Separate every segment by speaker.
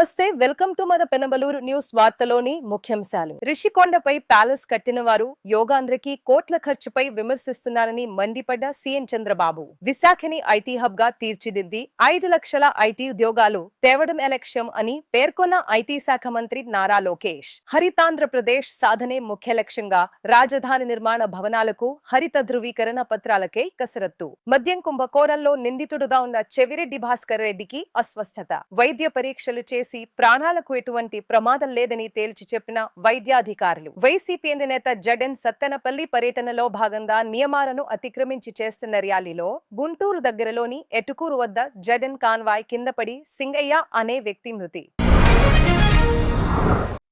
Speaker 1: నమస్తే welcome to మన పెనబలూరు news వార్తలోని ముఖ్యాంశాలు. రిషికొండపై ప్యాలెస్ కట్టిన వారు యోగాంధ్రకి కోట్ల ఖర్చుపై విమర్శిస్తున్నారని మండిపడ్డ సీఎం చంద్రబాబు. విశాఖని ఐటీ హబ్ గా తీర్చిదిద్ది 5 లక్షల ఐటీ ఉద్యోగాలు తేవడమే లక్ష్యం అని పేర్కొన్న ఐటీ శాఖ మంత్రి నారా లోకేష్. హరితాంధ్రప్రదేశ్ సాధనే ముఖ్య లక్ష్యంగా రాజధాని నిర్మాణ భవనాలకు హరిత ధృవీకరణ పత్రాలకే కసరత్తు. మద్యం కుంభకోణంలో నిందితుడుగా ఉన్న చెవిరెడ్డి భాస్కర్ రెడ్డికి అస్వస్థత. వైద్య పరీక్షలు చేసి ప్రాణాలకు ఎటువంటి ప్రమాదం లేదని తేల్చి చెప్పిన వైద్యాధికారులు. వైసీపీ నేత జగన్ సత్తెనపల్లి పర్యటనలో భాగంగా నియమాలను అతిక్రమించి చేస్తున్న ర్యాలీలో గుంటూరు దగ్గరలోని ఎటుకూరు వద్ద జగన్ కాన్వాయ్ కింద పడి సింగయ్య అనే వ్యక్తి మృతి.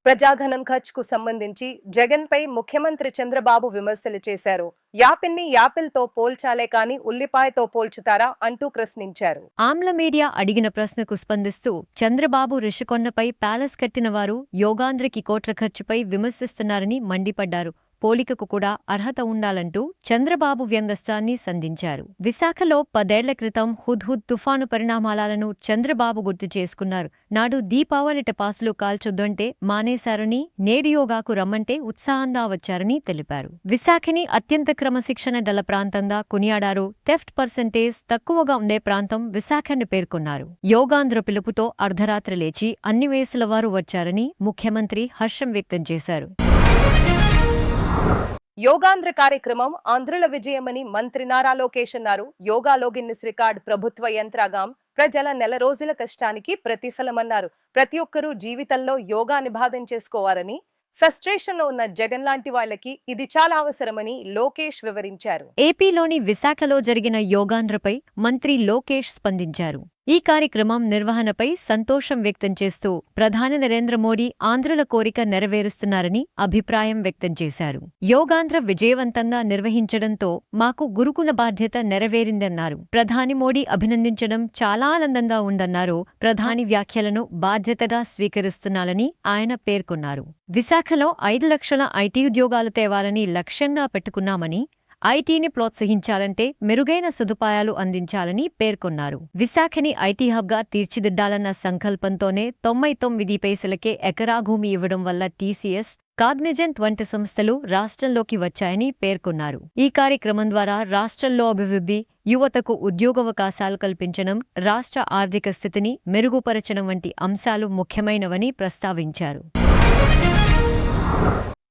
Speaker 1: ప్రజాగణం ఖర్చుకు సంబంధించి జగన్ పై ముఖ్యమంత్రి చంద్రబాబు విమర్శలు చేశారు. యాపిల్ని యాపిల్తో పోల్చాలే కాని ఉల్లిపాయతో పోల్చుతారా అంటూ ప్రశ్నించారు.
Speaker 2: ఆమ్ల మీడియా అడిగిన ప్రశ్నకు స్పందిస్తూ చంద్రబాబు రిషికొండపై ప్యాలెస్ కట్టిన వారు యోగాంధ్రకి కోట్ల ఖర్చుపై విమర్శిస్తున్నారని మండిపడ్డారు. పోలికకు కూడా అర్హత ఉండాలంటూ చంద్రబాబు వ్యంగ్యాస్త్రాన్ని సంధించారు. విశాఖలో 10 ఏళ్ల క్రితం హుద్హుద్ తుఫాను పరిణామాలను చంద్రబాబు గుర్తు చేసుకున్నారు. నాడు దీపావళి టపాసులు కాల్చొద్దంటే మానేశారని, నేడు యోగాకు రమ్మంటే ఉత్సాహంగా వచ్చారని తెలిపారు. విశాఖని అత్యంత క్రమశిక్షణ గల ప్రాంతంగా కొనియాడారు. థెఫ్ట్ పర్సెంటేజ్ తక్కువగా ఉండే ప్రాంతం విశాఖని పేర్కొన్నారు. యోగాంధ్ర పిలుపుతో అర్ధరాత్రి లేచి అన్ని వయసుల వారు వచ్చారని ముఖ్యమంత్రి హర్షం వ్యక్తం చేశారు.
Speaker 1: యోగాంధ్ర కార్యక్రమం ఆంధ్రుల విజయమని మంత్రి నారా లోకేష్ అన్నారు. యోగాలో గిన్నిస్ రికార్డ్ ప్రభుత్వ యంత్రాంగం ప్రజల నెల రోజుల కష్టానికి ప్రతిఫలమన్నారు. ప్రతి ఒక్కరూ జీవితంలో యోగా నిబాధం చేసుకోవాలని, ఫ్రస్ట్రేషన్ లో ఉన్న జగన్ లాంటి వాళ్ళకి ఇది చాలా అవసరమని లోకేష్ వివరించారు.
Speaker 2: ఏపీలోని విశాఖలో జరిగిన యోగాంధ్రపై మంత్రి లోకేష్ స్పందించారు. ఈ కార్యక్రమం నిర్వహణపై సంతోషం వ్యక్తం చేస్తూ ప్రధాని నరేంద్ర మోడీ ఆంధ్రుల కోరిక నెరవేరుస్తున్నారని అభిప్రాయం వ్యక్తం చేశారు. యోగాంధ్ర విజయవంతంగా నిర్వహించడంతో మాకు గురుకుల బాధ్యత నెరవేరిందన్నారు. ప్రధాని మోడీ అభినందించడం చాలా ఆనందంగా ఉందన్నారు. ప్రధాని వ్యాఖ్యలను బాధ్యతగా స్వీకరిస్తున్నారని ఆయన పేర్కొన్నారు. విశాఖలో 5 లక్షల ఐటీ ఉద్యోగాలు తేవాలని లక్ష్యంగా పెట్టుకున్నామని, ఐటీని ప్రోత్సహించాలంటే మెరుగైన సదుపాయాలు అందించాలని పేర్కొన్నారు. విశాఖని ఐటీ హబ్గా తీర్చిదిద్దాలన్న సంకల్పంతోనే 99 పైసలకే ఎకరా భూమి ఇవ్వడం వల్ల టీసీఎస్, కాగ్నిజెంట్ వంటి సంస్థలు రాష్ట్రంలోకి వచ్చాయని పేర్కొన్నారు. ఈ కార్యక్రమం ద్వారా రాష్ట్రంలో అభివృద్ధి, యువతకు ఉద్యోగావకాశాలు కల్పించడం, రాష్ట్ర ఆర్థిక స్థితిని మెరుగుపరచడం వంటి అంశాలు ముఖ్యమైనవని ప్రస్తావించారు.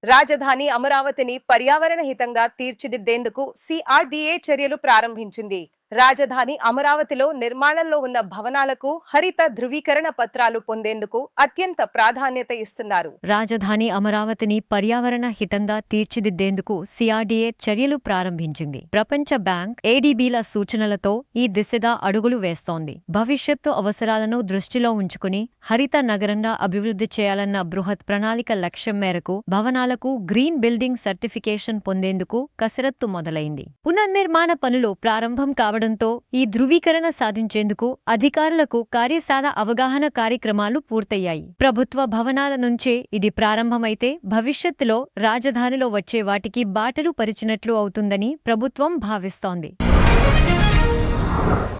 Speaker 1: రాజధాని అమరావతిని పర్యావరణ హితంగా తీర్చిదిద్దేందుకు సిఆర్డీఏ చర్యలు ప్రారంభించింది. రాజధాని అమరావతిలో నిర్మాణంలో ఉన్న భవనాలకు హరిత ధృవీకరణ పత్రాలు పొందేందుకు అత్యంత ప్రాధాన్యత ఇస్తున్నారు.
Speaker 2: రాజధాని అమరావతిని పర్యావరణ హితంగా తీర్చిదిద్దేందుకు సిఆర్డీఏ చర్యలు ప్రారంభించింది. ప్రపంచ బ్యాంక్, ఏడీబీల సూచనలతో ఈ దిశగా అడుగులు వేస్తోంది. భవిష్యత్తు అవసరాలను దృష్టిలో ఉంచుకుని హరిత నగరంగా అభివృద్ధి చేయాలన్న బృహత్ ప్రణాళిక లక్ష్యం మేరకు భవనాలకు గ్రీన్ బిల్డింగ్ సర్టిఫికేషన్ పొందేందుకు కసరత్తు మొదలైంది. పునర్నిర్మాణ పనులు ప్రారంభం కావడంతో ఈ ధృవీకరణ సాధించేందుకు అధికారులకు కార్యశాల అవగాహన కార్యక్రమాలు పూర్తయ్యాయి. ప్రభుత్వ భవనాల నుంచే ఇది ప్రారంభమైతే భవిష్యత్తులో రాజధానిలో వచ్చే వాటికి బాటలు పరిచినట్లు అవుతుందని ప్రభుత్వం భావిస్తోంది.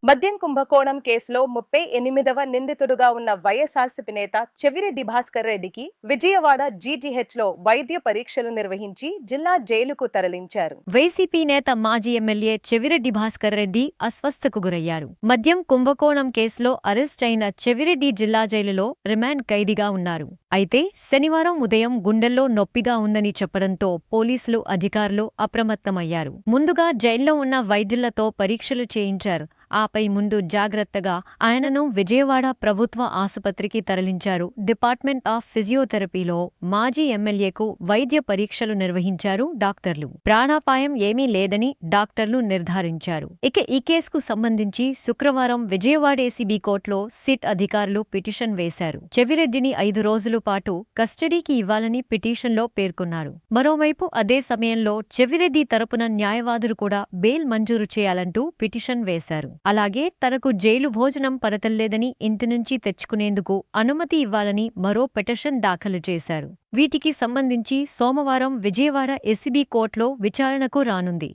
Speaker 1: మద్యం కుంభకోణం కేసులో 38వ నిందితుడుగా ఉన్న వైఎస్ఆర్సీపీ నేత చెవిరెడ్డి భాస్కర్ రెడ్డికి విజయవాడ జీజీహెచ్లో వైద్య పరీక్షలు నిర్వహించి జిల్లా జైలుకు తరలించారు.
Speaker 2: వైసీపీ నేత మాజీ ఎమ్మెల్యే చెవిరెడ్డి భాస్కర్ రెడ్డి అస్వస్థకు గురయ్యారు. మద్యం కుంభకోణం కేసులో అరెస్ట్ అయిన చెవిరెడ్డి జిల్లా జైలులో రిమాండ్ ఖైదీగా ఉన్నారు. అయితే శనివారం ఉదయం గుండెల్లో నొప్పిగా ఉందని చెప్పడంతో పోలీసులు, అధికారులు అప్రమత్తమయ్యారు. ముందుగా జైల్లో ఉన్న వైద్యులతో పరీక్షలు చేయించారు. ఆపై ముందు జాగ్రత్తగా ఆయనను విజయవాడ ప్రభుత్వ ఆసుపత్రికి తరలించారు. డిపార్ట్మెంట్ ఆఫ్ ఫిజియోథెరపీలో మాజీ ఎమ్మెల్యేకు వైద్య పరీక్షలు నిర్వహించారు డాక్టర్లు. ప్రాణాపాయం ఏమీ లేదని డాక్టర్లు నిర్ధారించారు. ఇక ఈ కేసుకు సంబంధించి శుక్రవారం విజయవాడ ఏసీబీ కోర్టులో సిట్ అధికారులు పిటిషన్ వేశారు. చెవిరెడ్డిని 5 రోజుల పాటు కస్టడీకి ఇవ్వాలని పిటిషన్లో పేర్కొన్నారు. మరోవైపు అదే సమయంలో చెవిరెడ్డి తరపున న్యాయవాదులు కూడా బెయిల్ మంజూరు చేయాలంటూ పిటిషన్ వేశారు. అలాగే తనకు జైలు భోజనం పరతల్లేదని, ఇంటి నుంచి తెచ్చుకునేందుకు అనుమతి ఇవ్వాలని మరో పిటిషన్ దాఖలు చేశారు. వీటికి సంబంధించి సోమవారం విజయవాడ ఏసీబీ కోర్టులో విచారణకు రానుంది.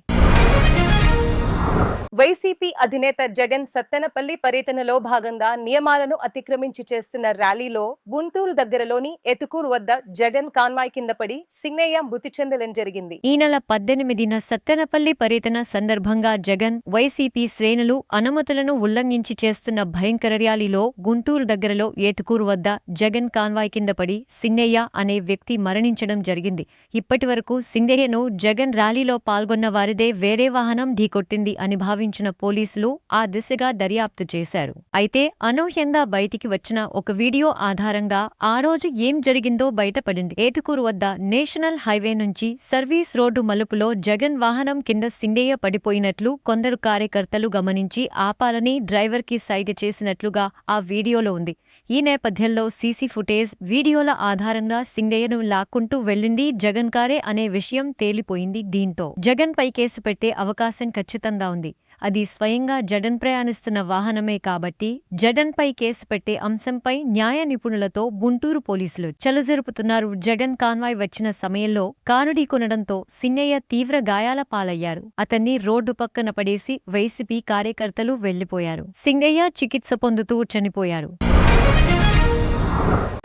Speaker 1: వైసీపీ అధినేత జగన్ సత్తెనపల్లి పర్యటనలో భాగంగా నియమాలను అతిక్రమించి చేస్తున్న ర్యాలీలో గుంటూరు దగ్గరలోని ఎతుకూరు వద్ద జగన్ కాన్వాయ్ కింద పడి సింగయ్య మృతి చెందడం జరిగింది.
Speaker 2: ఈ నెల 18న సత్తెనపల్లి పర్యటన సందర్భంగా జగన్ వైసీపీ శ్రేణులు అనుమతులను ఉల్లంఘించి చేస్తున్న భయంకర ర్యాలీలో గుంటూరు దగ్గరలో ఏటుకూరు వద్ద జగన్ కాన్వాయ్ కింద పడి సింగయ్య అనే వ్యక్తి మరణించడం జరిగింది. ఇప్పటివరకు సింగయ్యను జగన్ ర్యాలీలో పాల్గొన్న వారిదే వేరే వాహనం ఢీకొట్టింది అని భావించిన పోలీసులు ఆ దిశగా దర్యాప్తు చేశారు. అయితే అనూహ్యంగా బయటికి వచ్చిన ఒక వీడియో ఆధారంగా ఆ రోజు ఏం జరిగిందో బయటపడింది. ఏటుకూరు వద్ద నేషనల్ హైవే నుంచి సర్వీస్ రోడ్డు మలుపులో జగన్ వాహనం కింద సింగయ్య పడిపోయినట్లు కొందరు కార్యకర్తలు గమనించి ఆపాలని డ్రైవర్కి సైగ చేసినట్లుగా ఆ వీడియోలో ఉంది. ఈ నేపథ్యంలో సీసీ ఫుటేజ్, వీడియోల ఆధారంగా సింగయ్యను లాక్కుంటూ వెళ్లింది జగన్ కారే అనే విషయం తేలిపోయింది. దీంతో జగన్ పై కేసు పెట్టే అవకాశం ఖచ్చితంగా ఉంది. అది స్వయంగా జగన్ ప్రయాణిస్తున్న వాహనమే కాబట్టి జగన్ పై కేసు పెట్టే అంశంపై న్యాయ నిపుణులతో గుంటూరు పోలీసులు చలజరుపుతున్నారు. జగన్ కాన్వాయ్ వచ్చిన సమయంలో కారు ఢీకొనడంతో సింగయ్య తీవ్ర గాయాల పాలయ్యారు. అతన్ని రోడ్డు పక్కన పడేసి వైసీపీ కార్యకర్తలు వెళ్లిపోయారు. సింగయ్య చికిత్స పొందుతూ చనిపోయారు.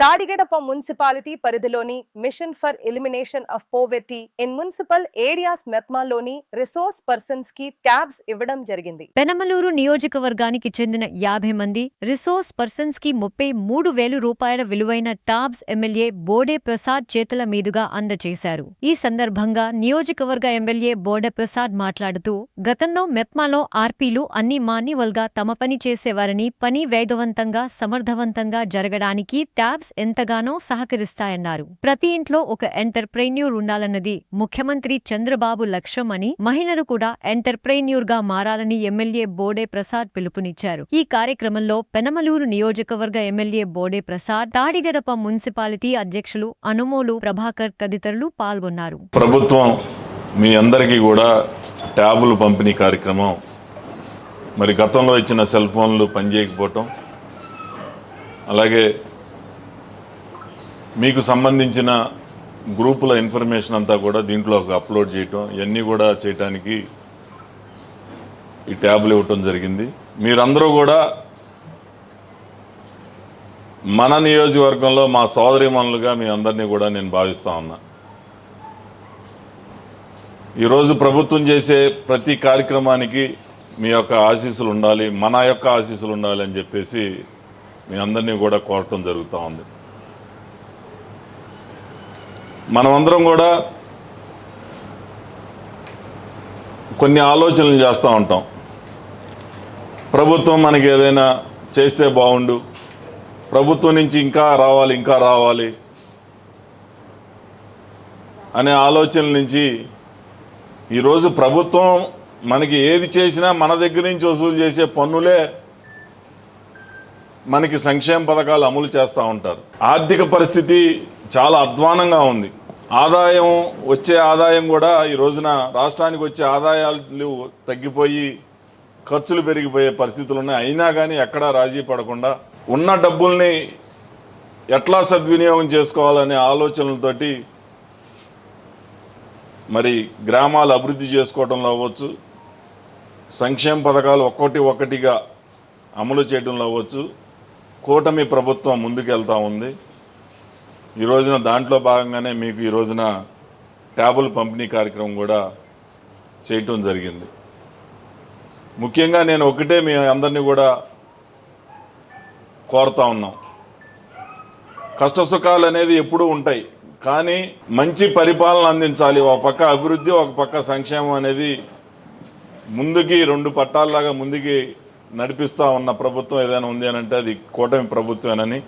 Speaker 1: తాడిగడప మున్సిపాలిటీ పరిధిలోని mission for elimination of poverty in municipal areas మెత్మాలోని రిసోర్స్ పర్సన్స్ కి ట్యాబ్స్ ఇవ్వడం జరిగింది.
Speaker 2: పెనమలూరు నియోజకవర్గానికి చెందిన 50 మంది రిసోర్స్ పర్సన్స్ కి 33,000 రూపాయల విలువైన టాబ్స్ ఎమ్మెల్యే బోడే ప్రసాద్ చేతుల మీదుగా అందజేశారు. ఈ సందర్భంగా నియోజకవర్గ ఎమ్మెల్యే బోడే ప్రసాద్ మాట్లాడుతూ, గతంలో మెత్మాలో ఆర్పీలు అన్ని మాన్యువల్గా తమ పని చేసేవారని, పని వేగవంతంగా సమర్థవంతంగా జరగడానికి ట్యాబ్స్ ఎంతగానో సహకరిస్తాయన్నారు. ప్రతి ఇంట్లో ఒక ఎంటర్ప్రెన్యూర్ ఉండాలన్నది ముఖ్యమంత్రి చంద్రబాబు లక్ష్యం అని, మహిళలు కూడా ఎంటర్ప్రెన్యూర్ గా మారాలని ఎమ్మెల్యే బోడే ప్రసాద్ పిలుపునిచ్చారు. ఈ కార్యక్రమంలో పెనమలూరు నియోజకవర్గ ఎమ్మెల్యే బోడే ప్రసాద్, తాడిగడప మున్సిపాలిటీ అధ్యక్షులు అనుమోలు ప్రభాకర్ తదితరులు పాల్గొన్నారు.
Speaker 3: ప్రభుత్వం మీ అందరికీ కూడా ట్యాబులు పంపిణీ కార్యక్రమం, మరి గతంలో ఇచ్చిన సెల్ ఫోన్లు పనిచేయకపోవటం, అలాగే మీకు సంబంధించిన గ్రూపుల ఇన్ఫర్మేషన్ అంతా కూడా దీంట్లో అప్లోడ్ చేయటం, ఇవన్నీ కూడా చేయటానికి ఈ ట్యాబ్లు ఇవ్వటం జరిగింది. మీరందరూ కూడా మన నియోజకవర్గంలో మా సోదరీమణులుగా మీ అందరినీ కూడా నేను భావిస్తూ ఉన్నా. ఈరోజు ప్రభుత్వం చేసే ప్రతి కార్యక్రమానికి మీ యొక్క ఆశీస్సులు ఉండాలి, మన యొక్క ఆశీస్సులు ఉండాలి అని చెప్పేసి మీ అందరినీ కూడా కోరటం జరుగుతూ ఉంది. మనమందరం కూడా కొన్ని ఆలోచనలు చేస్తూ ఉంటాం. ప్రభుత్వం మనకి ఏదైనా చేస్తే బాగుండు, ప్రభుత్వం నుంచి ఇంకా రావాలి అనే ఆలోచనల నుంచి ఈరోజు ప్రభుత్వం మనకి ఏది చేసినా మన దగ్గర నుంచి వసూలు చేసే పన్నులే మనకి సంక్షేమ పథకాలు అమలు చేస్తూ ఉంటారు. ఆర్థిక పరిస్థితి చాలా అధ్వానంగా ఉంది. వచ్చే ఆదాయం కూడా ఈ రోజున రాష్ట్రానికి వచ్చే ఆదాయాలు తగ్గిపోయి ఖర్చులు పెరిగిపోయే పరిస్థితులు ఉన్నాయి. అయినా కానీ ఎక్కడా రాజీ పడకుండా ఉన్న డబ్బుల్ని ఎట్లా సద్వినియోగం చేసుకోవాలనే ఆలోచనలతోటి మరి గ్రామాలు అభివృద్ధి చేసుకోవడంలో అవ్వచ్చు, సంక్షేమ పథకాలు ఒక్కొక్కటిగా అమలు చేయడంలో అవ్వచ్చు, కూటమి ప్రభుత్వం ముందుకెళ్తూ ఉంది. ఈ రోజున దాంట్లో భాగంగానే మీకు ఈ రోజున ట్యాబుల్ పంపిణీ కార్యక్రమం కూడా చేయటం జరిగింది. ముఖ్యంగా నేను ఒకటే మీ అందరినీ కూడా కోరుతా ఉన్నాం. కష్టసుఖాలు అనేది ఎప్పుడూ ఉంటాయి, కానీ మంచి పరిపాలన అందించాలి. ఒక పక్క అభివృద్ధి, ఒక పక్క సంక్షేమం అనేది ముందుకి 2 పట్టాల్లాగా ముందుకి నడిపిస్తూ ఉన్న ప్రభుత్వం ఏదైనా ఉంది అని అంటే అది కూటమి ప్రభుత్వేనని.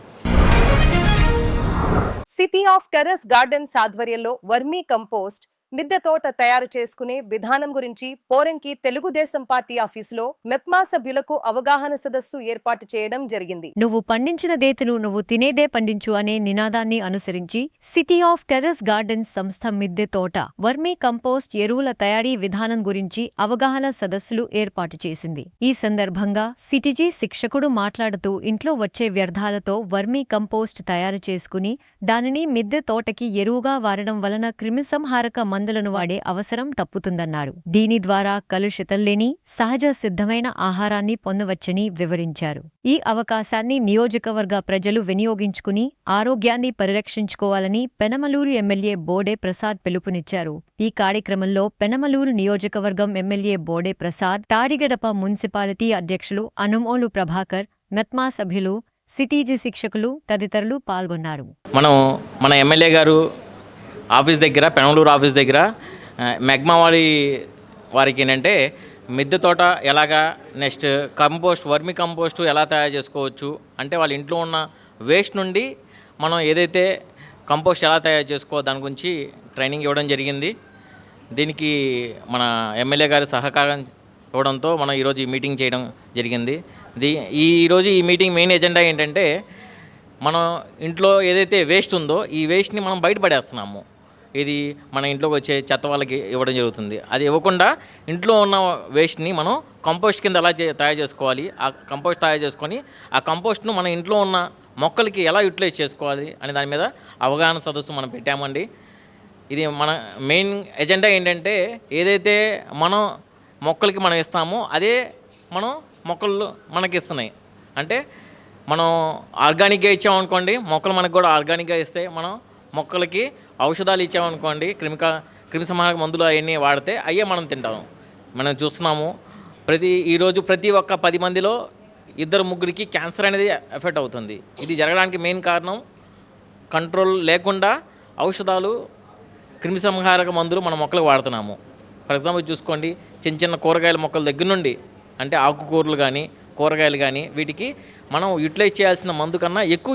Speaker 1: సిటీ ఆఫ్ టెర్రస్ గార్డెన్స్ ఆధ్వర్యంలో వర్మీ కంపోస్ట్ మిద్దె తోట తయారు చేసుకునే విధానం గురించి పోరంకి తెలుగుదేశం పార్టీ ఆఫీసులో మెప్మా సభ్యులకు అవగాహన సదస్సు ఏర్పాటు చేయడం జరిగింది.
Speaker 2: నువ్వు పండించినదేతును నువ్వు తినేదే పండించు అనే నినాదాన్ని అనుసరించి సిటీ ఆఫ్ టెర్రస్ గార్డెన్స్ సంస్థ మిద్దె తోట వర్మీ కంపోస్ట్ ఎరువుల తయారీ విధానం గురించి అవగాహన సదస్సులు ఏర్పాటు చేసింది. ఈ సందర్భంగా సిటీజీ శిక్షకుడు మాట్లాడుతూ, ఇంట్లో వచ్చే వ్యర్థాలతో వర్మీ కంపోస్ట్ తయారు చేసుకుని దానిని మిద్దె తోటకి ఎరువుగా వాడడం వలన క్రిమిసంహారక మందులను వాడే అవసరం తప్పుతుందన్నారు. దీని ద్వారా కలుషితం లేని సహజ సిద్ధమైన ఆహారాన్ని పొందవచ్చని వివరించారు. ఈ అవకాశాన్ని నియోజకవర్గ ప్రజలు వినియోగించుకుని ఆరోగ్యాన్ని పరిరక్షించుకోవాలని పెనమలూరు ఎమ్మెల్యే బోడే ప్రసాద్ పిలుపునిచ్చారు. ఈ కార్యక్రమంలో పెనమలూరు నియోజకవర్గం ఎమ్మెల్యే బోడే ప్రసాద్, తాడిగడప మున్సిపాలిటీ అధ్యక్షులు అనుమోలు ప్రభాకర్, మెత్మా సభ్యులు, సిటీజీ శిక్షకులు తదితరులు పాల్గొన్నారు.
Speaker 4: మన ఎమ్మెల్యే గారు ఆఫీస్ దగ్గర, పెనమలూరు ఆఫీస్ దగ్గర మెగ్మా వారికి ఏంటంటే మిద్దె తోట ఎలాగా, నెక్స్ట్ కంపోస్ట్, వర్మి కంపోస్ట్ ఎలా తయారు చేసుకోవచ్చు అంటే వాళ్ళ ఇంట్లో ఉన్న వేస్ట్ నుండి మనం ఏదైతే కంపోస్ట్ ఎలా తయారు చేసుకోవాలి దాని గురించి ట్రైనింగ్ ఇవ్వడం జరిగింది. దీనికి మన ఎమ్మెల్యే గారి సహకారం ఇవ్వడంతో మనం ఈరోజు ఈ మీటింగ్ చేయడం జరిగింది. ఈరోజు ఈ మీటింగ్ మెయిన్ ఎజెండా ఏంటంటే మనం ఇంట్లో ఏదైతే వేస్ట్ ఉందో ఈ వేస్ట్ని మనం బయటపడేస్తున్నాము. ఇది మన ఇంట్లోకి వచ్చే చెత్త వాళ్ళకి ఇవ్వడం జరుగుతుంది. అది ఇవ్వకుండా ఇంట్లో ఉన్న వేస్ట్ని మనం కంపోస్ట్ కింద ఎలా తయారు చేసుకోవాలి, ఆ కంపోస్ట్ తయారు చేసుకొని ఆ కంపోస్ట్ను మన ఇంట్లో ఉన్న మొక్కలకి ఎలా యూటిలైజ్ చేసుకోవాలి అనే దాని మీద అవగాహన సదస్సు మనం పెట్టామండి. ఇది మన మెయిన్ ఎజెండా ఏంటంటే ఏదైతే మనం మొక్కలకి మనం ఇస్తామో అదే మనం మొక్కలు మనకి ఇస్తున్నాయి. అంటే మనం ఆర్గానిక్గా ఇచ్చామనుకోండి, మొక్కలు మనకు కూడా ఆర్గానిక్గా ఇస్తే మనం మొక్కలకి ఔషధాలు ఇచ్చామనుకోండి, క్రిమిసంహారక మందులు అవన్నీ వాడితే అయ్యే మనం తింటాము. మనం చూస్తున్నాము ఈరోజు ప్రతి ఒక్క 10 మందిలో 2-3కి క్యాన్సర్ అనేది ఎఫెక్ట్ అవుతుంది. ఇది జరగడానికి మెయిన్ కారణం కంట్రోల్ లేకుండా ఔషధాలు, క్రిమిసంహారక మందులు మన మొక్కలకు వాడుతున్నాము. ఫర్ ఎగ్జాంపుల్ చూసుకోండి, చిన్న కూరగాయల మొక్కల దగ్గర నుండి అంటే ఆకుకూరలు కానీ కూరగాయలు కానీ వీటికి మనం యూటిలైజ్ చేయాల్సిన మందు కన్నా ఎక్కువ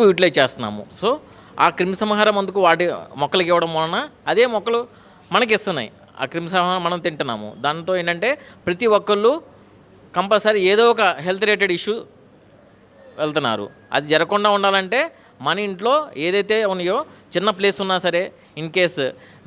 Speaker 4: యూటిలైజ్ చేస్తున్నాము. సో ఆ క్రిమిసంహార మందుకు వాటి మొక్కలకి ఇవ్వడం వలన అదే మొక్కలు మనకి ఇస్తున్నాయి. ఆ క్రిమిసంహారం మనం తింటున్నాము. దాంతో ఏంటంటే ప్రతి ఒక్కళ్ళు కంపల్సరీ ఏదో ఒక హెల్త్ రిలేటెడ్ ఇష్యూ వెళ్తున్నారు. అది జరగకుండా ఉండాలంటే మన ఇంట్లో ఏదైతే ఉన్నాయో చిన్న ప్లేస్ ఉన్నా సరే, ఇన్ కేస్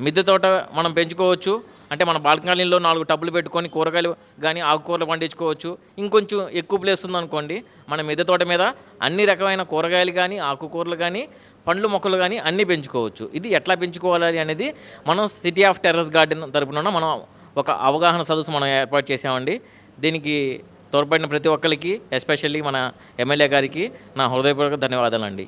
Speaker 4: మిద్దె తోట మనం పెంచుకోవచ్చు. అంటే మన బాల్కనీలో 4 టబ్బులు పెట్టుకొని కూరగాయలు కానీ ఆకుకూరలు పండించుకోవచ్చు. ఇంకొంచెం ఎక్కువ ప్లేస్ ఉందనుకోండి, మన మిద్దె తోట మీద అన్ని రకమైన కూరగాయలు కానీ ఆకుకూరలు కానీ పండ్లు మొక్కలు కానీ అన్నీ పెంచుకోవచ్చు. ఇది ఎట్లా పెంచుకోవాలి అనేది మనం సిటీ ఆఫ్ టెర్రస్ గార్డెన్ తరపున మనం ఒక అవగాహన సదస్సు మనం ఏర్పాటు చేసామండి. దీనికి తోడ్పడిన ప్రతి ఒక్కరికి, ఎస్పెషల్లీ మన ఎమ్మెల్యే గారికి నా హృదయపూర్వక ధన్యవాదాలండి.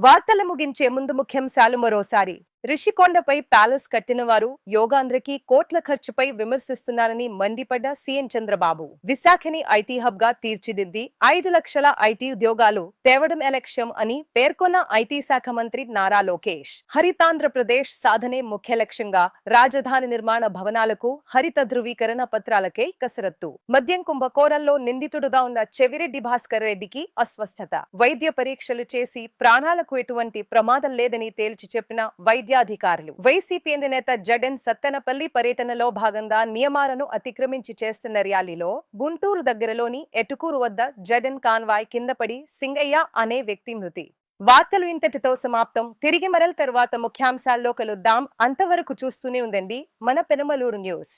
Speaker 1: వార్తలు ముగించే ముందు ముఖ్యాంశాలు మరోసారి. రిషికొండపై ప్యాలెస్ కట్టిన వారు యోగాంధ్రకి కోట్ల ఖర్చుపై విమర్శిస్తున్నారని మండిపడ్డ సీఎం చంద్రబాబు. విశాఖని ఐటీ హబ్ గా తీర్చిదిద్ది 5 లక్షల ఐటీ ఉద్యోగాలు తేవడం లక్ష్యం అని పేర్కొన్న ఐటీ శాఖ మంత్రి నారా లోకేష్. హరితాంధ్రప్రదేశ్ సాధనే ముఖ్య లక్ష్యంగా రాజధాని నిర్మాణ భవనాలకు హరిత ధృవీకరణ పత్రాలకే కసరత్తు. మద్యం కుంభకోణంలో నిందితుడుగా ఉన్న చెవిరెడ్డి భాస్కర్ రెడ్డికి అస్వస్థత. వైద్య పరీక్షలు చేసి ప్రాణాలకు ఎటువంటి ప్రమాదం లేదని తేల్చి చెప్పిన వైద్యాధికారులు. వైసీపీ నేత జగన్ సత్తెనపల్లి పర్యటనలో భాగంగా నియమాలను అతిక్రమించి చేస్తున్న ర్యాలీలో గుంటూరు దగ్గరలోని ఎటుకూరు వద్ద జగన్ కాన్వాయ్ కింద పడి సింగయ్య అనే వ్యక్తి మృతి. వార్తలు ఇంతటితో సమాప్తం. తిరిగి మరల తర్వాత ముఖ్యాంశాల్లో కలుద్దాం. అంతవరకు చూస్తూనే ఉండండి మన పెనమలూరు న్యూస్.